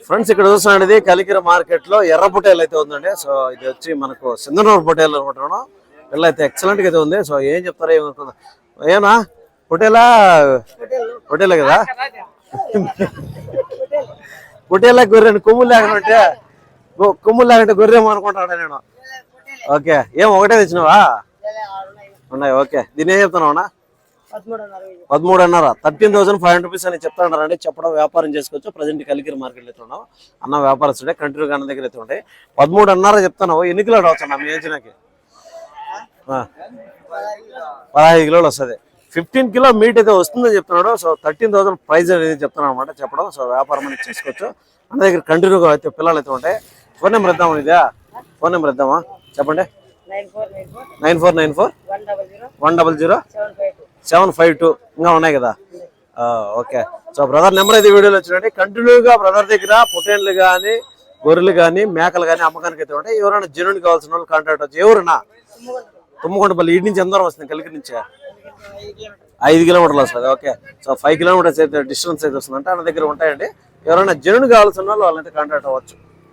Friends ఇక్కడ చూస్తున్నాండి Kalikiri market లో ఎర్ర పొటేలు అయితే ఉందండి. సో ఇది వచ్చి మనకు సింధనూరు పొటేలు అనుకుంటున్నాను. పిల్ల అయితే ఎక్సలెంట్ గా అయితే ఉంది. సో ఏం చెప్తారో ఏమనుకుందా ఏనా పొటేలా పొటేలే కదా పొటేలా గొర్రెని కొమ్ములు లేకుంటే గొర్రెమో అనుకుంటాడా నేను. ఓకే ఏం ఒకటే తెచ్చినావా? ఉన్నాయి. ఓకే దీని ఏం చెప్తున్నావునా? 13.5 13,500 రూపీస్ అని చెప్తానండి. చెప్పడం వ్యాపారం చేసుకోవచ్చు. ప్రజెంట్ కలికిరి మార్కెట్ అయితే ఉన్నావు అన్న వ్యాపారస్తుడే కంటిన్యూగా అన్న దగ్గర అయితే ఉంటాయి. 13.5 చెప్తున్నావు. ఎన్ని కిలోలు రావచ్చు అన్న మీ ఏజ్నాకి? 15 కిలోలు వస్తుంది. 15 కిలో మీట్ అయితే వస్తుందని చెప్తున్నాడు. సో 13,000 ప్రైజ్ అనేది చెప్తున్నాను అనమాట చెప్పడం. సో వ్యాపారం అనేది చేసుకోవచ్చు అన్న దగ్గర కంటిన్యూగా అయితే పిల్లలు అయితే ఉంటాయి. ఫోన్ నెంబర్ ఇద్దామా? ఇదా ఫోన్ నెంబర్ ఇద్దామా? చెప్పండి. 9494 100 752 ఇంకా ఉన్నాయి కదా. ఓకే సో బ్రదర్ నెంబర్ అయితే వీడియోలో వచ్చినట్టు కంటిన్యూగా బ్రదర్ దగ్గర పొటేన్లు కానీ గొర్రెలు కానీ మేకలు కానీ అమ్మకానికి అయితే ఉంటాయి. ఎవరైనా జెన్యున్ కావాల్సిన వాళ్ళు కాంటాక్ట్ వచ్చి. ఎవరన్నా తుమ్మకొండపల్లి ఇటు నుంచి ఎంత దూరం వస్తుంది? కలికిరి నుంచి 5 కిలోమీటర్లు వస్తుంది. ఓకే సో 5 కిలోమీటర్స్ అయితే డిస్టెన్స్ అయితే వస్తుంది అంటే అన్న దగ్గర ఉంటాయండి. ఎవరైనా జెన్యున్ కావాల్సిన వాళ్ళు వాళ్ళైతే కాంటాక్ట్ అవ్వచ్చు.